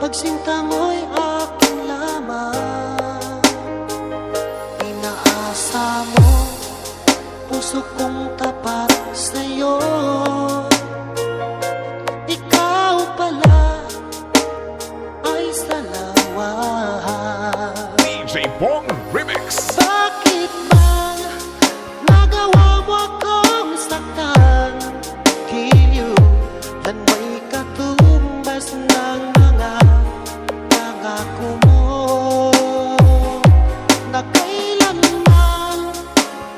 pagsinta mo'y akin lamang. Inaasa mo, puso kong tapat sa'yo. Ikaw pala ay salawa. DJ Bong Remix. Bakit bang nagawa mo akong saktan? Giliw, yan may katumbas ng mga pangako mo, na kailanman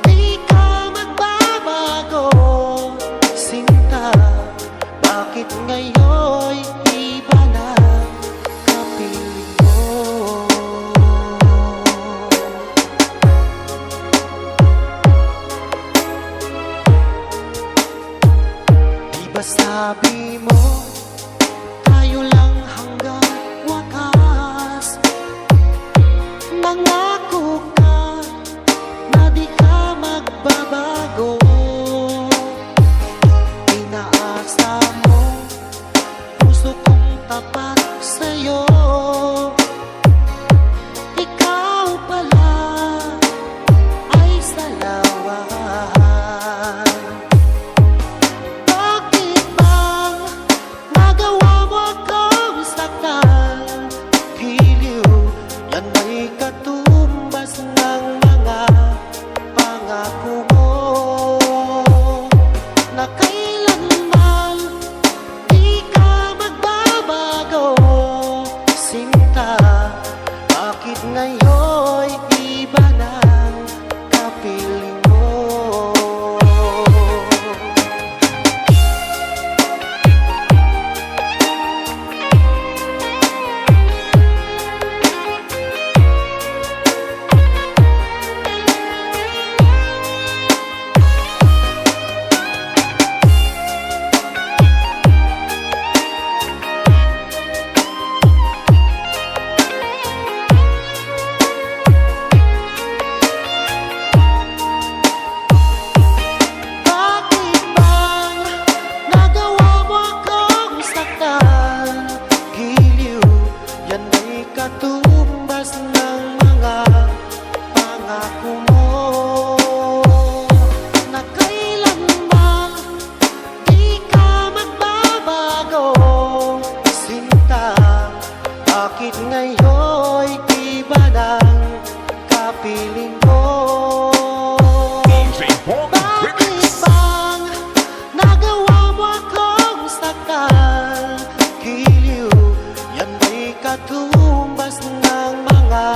di ka magbabago. Sinta, bakit ngayon'y iba na kapiling mo? Diba sabi mo, tayo lang hanggang wakas? Nangako ka na di ka magbabago. Inaasa mo, puso kong tapat sa'yo. Ikaw pala ay salawan. Bakit bang nagawa mo akong saktan? Giliw, yan may katumbas ng mga pangako mo, na kailanman di ka magbabago. Sinta, bakit ngayon'y iba ng kapiling mo? Bakit bang nagawa mo akong saktan? Giliw, yan may katumbas ng mga pangako mo, na kailanman di ka magbabago. Sinta, bakit ngayon'y iba ng kapiling mo? DJ Bong Bakit Remix. bang nagawa mo akong saktan? Giliw, yan may katumbas ng mga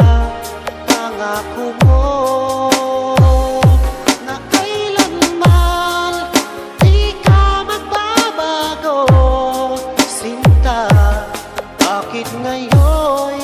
pangako mo, na kailanman di ka magbabago. Sinta, bakit ngayon